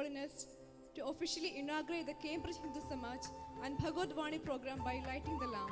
Holiness to officially inaugurate the Cambrige Hindu Samaj and Bhagavad Vani program by lighting the lamp.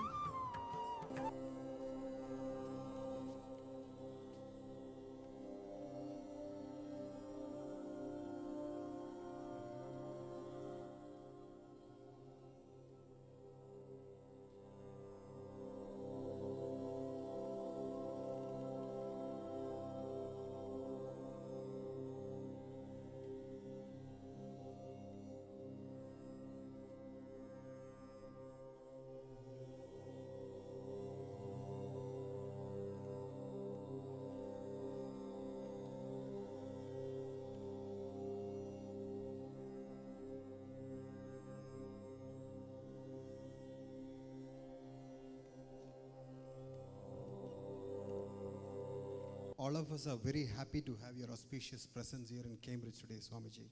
All of us are very happy to have your auspicious presence here in Cambridge today, Swamiji.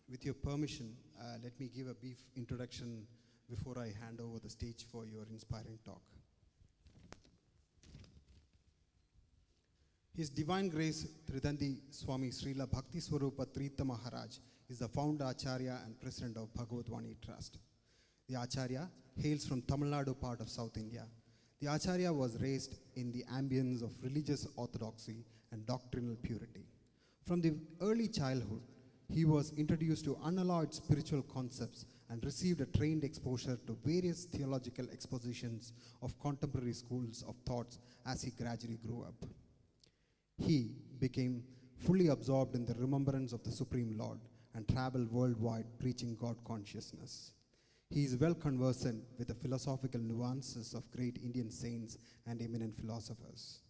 With your permission, let me give a brief introduction before I hand over the stage for your inspiring talk. His Divine Grace Tridandi Swami Srila Bhakti Swarupa Tirta Maharaj is the founder Acharya and president of Bhagavad Vani Trust. The Acharya hails from Tamil Nadu part of South India. The Acharya was raised in the ambience of religious orthodoxy and doctrinal purity. From the early childhood, he was introduced to unalloyed spiritual concepts and received a trained exposure to various theological expositions of contemporary schools of thoughts as he gradually grew up. He became fully absorbed in the remembrance of the Supreme Lord and traveled worldwide preaching God consciousness. He is well conversant with the philosophical nuances of great Indian saints and eminent philosophers.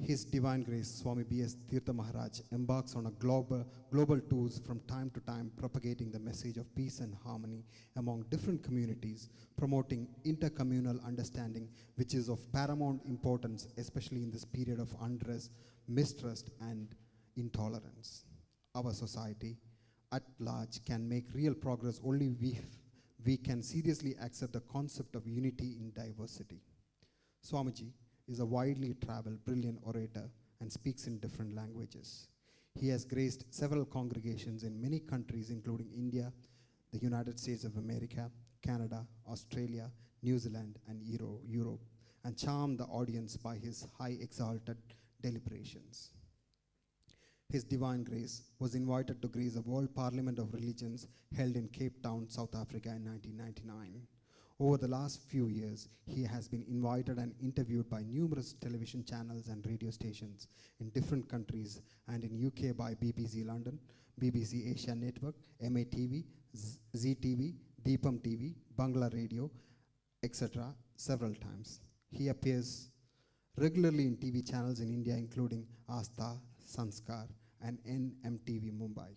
His Divine Grace, Swami B.S. Tirta Maharaj, embarks on a global tours from time to time, propagating the message of peace and harmony among different communities, promoting intercommunal understanding, which is of paramount importance, especially in this period of unrest, mistrust, and intolerance. Our society at large can make real progress only if we can seriously accept the concept of unity in diversity. Swamiji is a widely traveled, brilliant orator and speaks in different languages. He has graced several congregations in many countries, including India, the United States of America, Canada, Australia, New Zealand, and Europe, and charmed the audience by his high exalted deliberations. His Divine Grace was invited to grace a World Parliament of Religions held in Cape Town, South Africa in 1999. Over the last few years, he has been invited and interviewed by numerous television channels and radio stations in different countries, and in UK by BBC London, BBC Asia Network, MATV, ZTV, Deepam TV, Bangla Radio, etc. several times. He appears regularly in TV channels in India, including Astha, Sanskar, and NMTV Mumbai.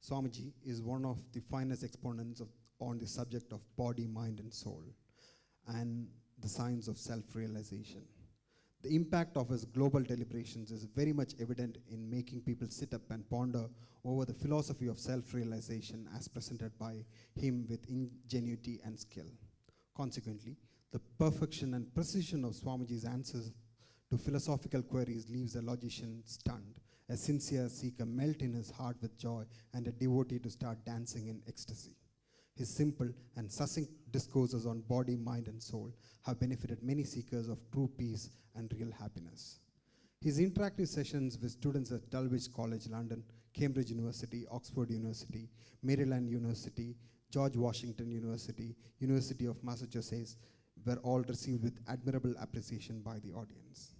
Swamiji is one of the finest exponents on the subject of body, mind, and soul, and the science of self-realization. The impact of his global deliberations is very much evident in making people sit up and ponder over the philosophy of self-realization as presented by him with ingenuity and skill. Consequently, the perfection and precision of Swamiji's answers to philosophical queries leaves a logician stunned, a sincere seeker melt in his heart with joy, and a devotee to start dancing in ecstasy. His simple and succinct discourses on body, mind, and soul have benefited many seekers of true peace and real happiness. His interactive sessions with students at Dulwich College, London, Cambridge University, Oxford University, Maryland University, George Washington University, University of Massachusetts, were all received with admirable appreciation by the audience.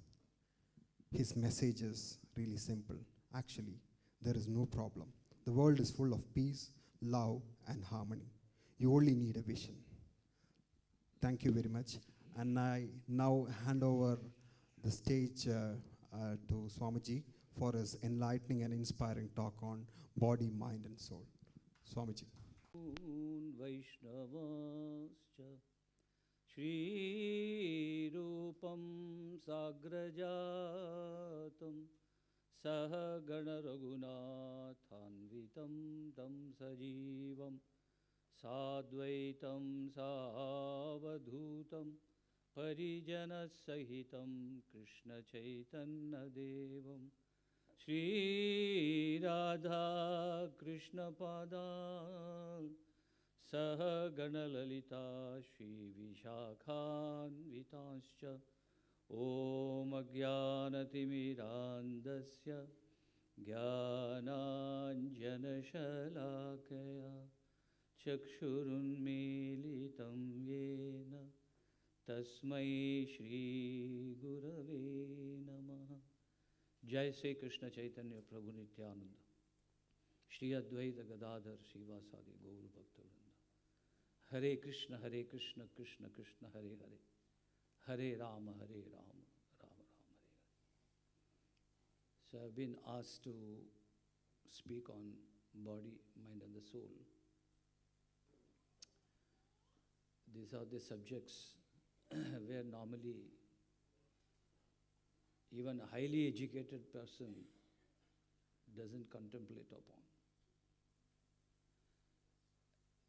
His message is really simple. Actually, there is no problem. The world is full of peace, love, and harmony. You only need a vision. Thank you very much. And I now hand over the stage to Swamiji for his enlightening and inspiring talk on body, mind, and soul. Swamiji. Vaishnavascha Shri Rupam Sagrajatam Sahagana Raghunathanvitam Tam Sajivam Sadvaitam Savadhutam परिजनसहितं कृष्णचैतन्यदेवं श्रीराधाकृष्णपादान् सह गणललिता श्रीविशाखान्वितांश्च ॐ अज्ञानतिमिरान्धस्य ज्ञानाञ्जनशलाकया चक्षुरुन्मीलितं येन तस्मै श्रीगुरवे नमः। जय श्री कृष्ण चैतन्य प्रभु नित्यानंद श्री अद्वैत गदाधर श्रीवासादि गौर भक्तवृंद। हरे कृष्ण कृष्ण कृष्ण हरे हरे, हरे Ram Ram Ram Hare Hare. So I've been asked to speak on body, mind and the soul. These are the subjects where normally even a highly educated person doesn't contemplate upon.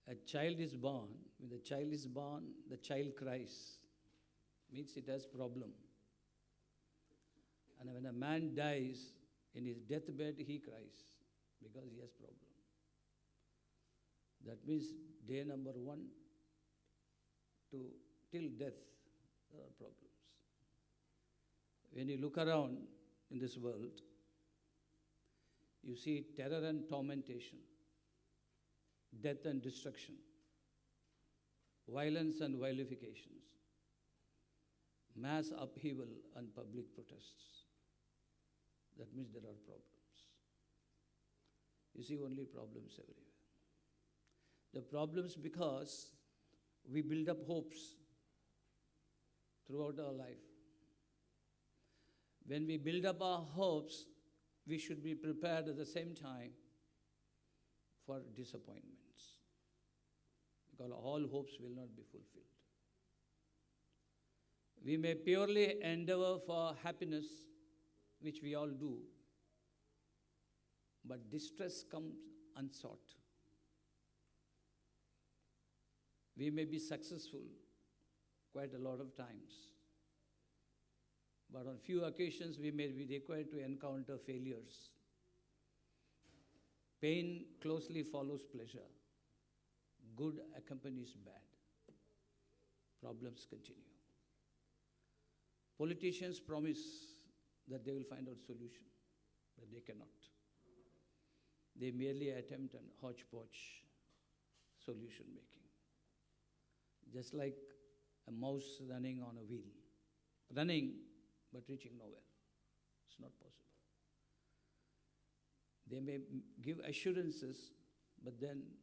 A child is born. When the child is born, the child cries. Means it has problem. And when a man dies, in his deathbed he cries because he has problem. That means day number 1 to till death, there are problems. When you look around in this world, you see terror and tormentation, death and destruction, violence and vilifications, mass upheaval and public protests. That means there are problems. You see only problems everywhere. The problems because we build up hopes throughout our life. When we build up our hopes, we should be prepared at the same time for disappointments, because all hopes will not be fulfilled. We may purely endeavor for happiness, which we all do, but distress comes unsought. We may be successful quite a lot of times, but on few occasions we may be required to encounter failures. Pain closely follows pleasure. Good accompanies bad. Problems continue. Politicians promise that they will find out solution, but they cannot. They merely attempt an hodgepodge solution making. Just like a mouse running on a wheel. Running, but reaching nowhere. It's not possible. They may give assurances, but then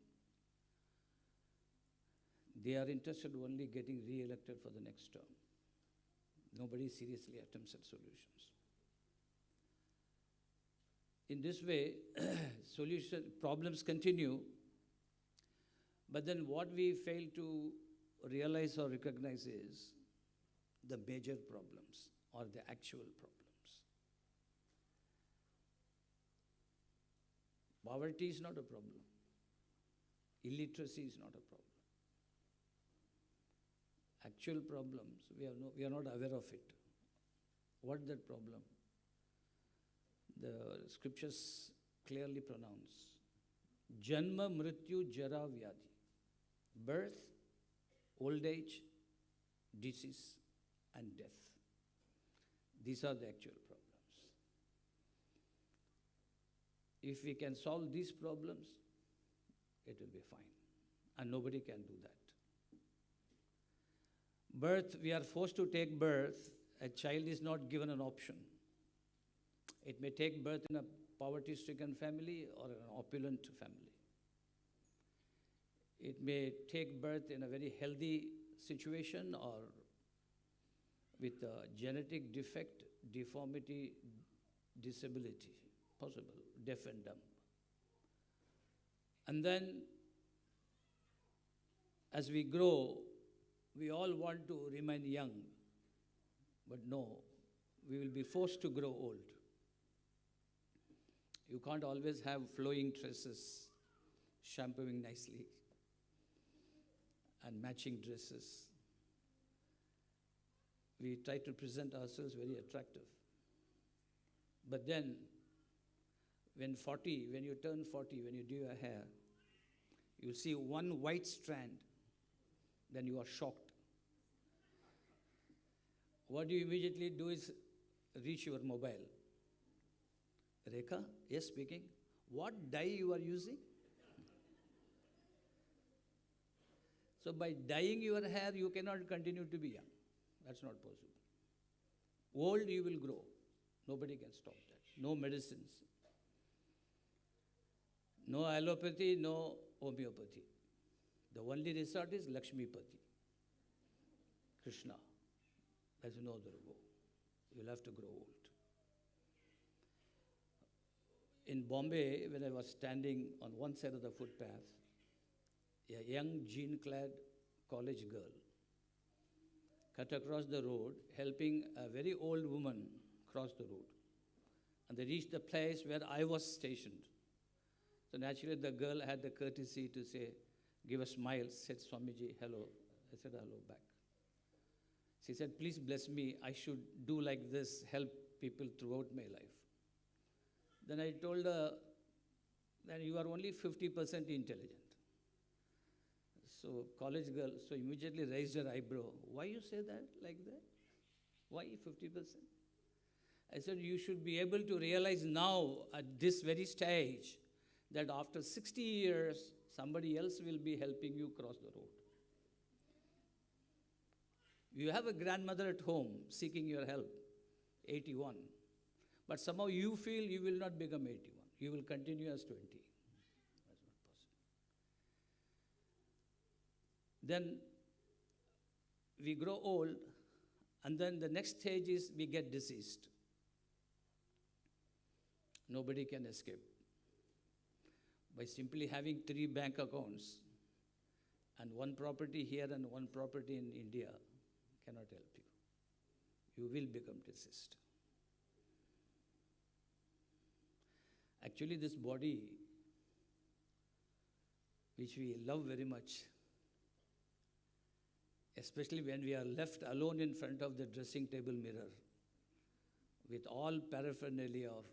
they are interested only getting re-elected for the next term. Nobody seriously attempts at solutions. In this way, problems continue, but then what we fail to realize or recognize is the major problems or the actual problems. Poverty is not a problem. Illiteracy is not a problem. Actual problems, we are not aware of it. What is that problem? The scriptures clearly pronounce Janma, Mrityu, Jara, Vyadhi. Birth, old age, disease, and death. These are the actual problems. If we can solve these problems, it will be fine. And nobody can do that. Birth, we are forced to take birth. A child is not given an option. It may take birth in a poverty-stricken family or an opulent family. It may take birth in a very healthy situation or with a genetic defect, deformity, disability, possible, deaf and dumb. And then, as we grow, we all want to remain young, but no, we will be forced to grow old. You can't always have flowing tresses, shampooing nicely, and matching dresses. we try to present ourselves very attractive. But then, when you turn 40, when you do your hair, you see one white strand, then you are shocked. What you immediately do is reach your mobile. Rekha, yes, speaking. What dye you are using? So by dyeing your hair, you cannot continue to be young. That's not possible. Old you will grow. Nobody can stop that. No medicines. No allopathy, no homeopathy. The only resort is Lakshmipati, Krishna. There's no other go. You'll have to grow old. In Bombay, when I was standing on one side of the footpath, a young jean-clad college girl cut across the road, helping a very old woman cross the road. And they reached the place where I was stationed. So naturally, the girl had the courtesy to say, give a smile, said, Swamiji, hello. I said, hello back. She said, please bless me. I should do like this, help people throughout my life. Then I told her, then you are only 50% intelligent. So college girl, so immediately raised her eyebrow. Why you say that like that? Why 50%? I said, you should be able to realize now at this very stage that after 60 years, somebody else will be helping you cross the road. You have a grandmother at home seeking your help, 81. But somehow you feel you will not become 81. You will continue as 20. That's not possible. Then we grow old, and then the next stage is we get deceased. Nobody can escape. By simply having 3 bank accounts and one property here and one property in India cannot help you. You will become deceased. Actually, this body, which we love very much, especially when we are left alone in front of the dressing table mirror with all paraphernalia of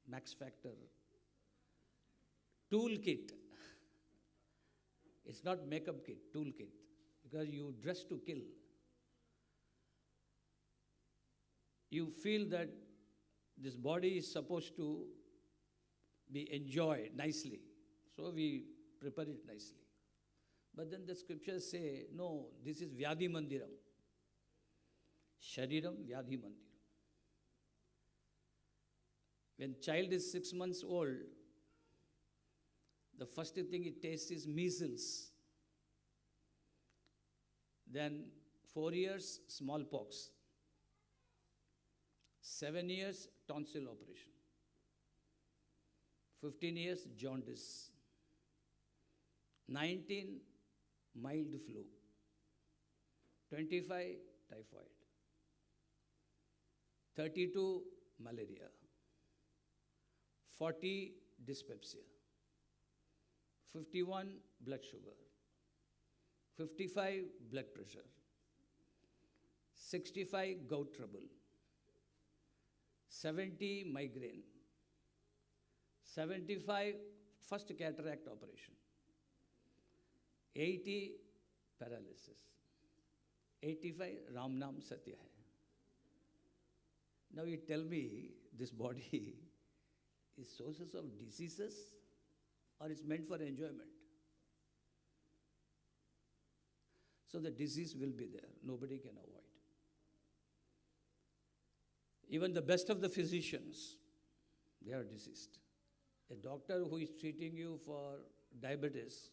Max Factor, toolkit. It's not makeup kit, toolkit, because you dress to kill. You feel that this body is supposed to be enjoyed nicely, so we prepare it nicely. But then the scriptures say, no, this is Vyadhi Mandiram. Shariram Vyadhi Mandiram. When child is 6 months old, the first thing it tastes is measles. Then 4 years, smallpox. 7 years, tonsil operation. 15 years, jaundice. 19, mild flu. 25, typhoid. 32, malaria. 40, dyspepsia. 51, blood sugar. 55, blood pressure. 65, gout trouble. 70, migraine. 75, first cataract operation. 80, paralysis. 85, Ram Nam Satya hai. Now you tell me, this body is sources of diseases or it's meant for enjoyment? So the disease will be there. Nobody can avoid. Even the best of the physicians, they are diseased. A doctor who is treating you for diabetes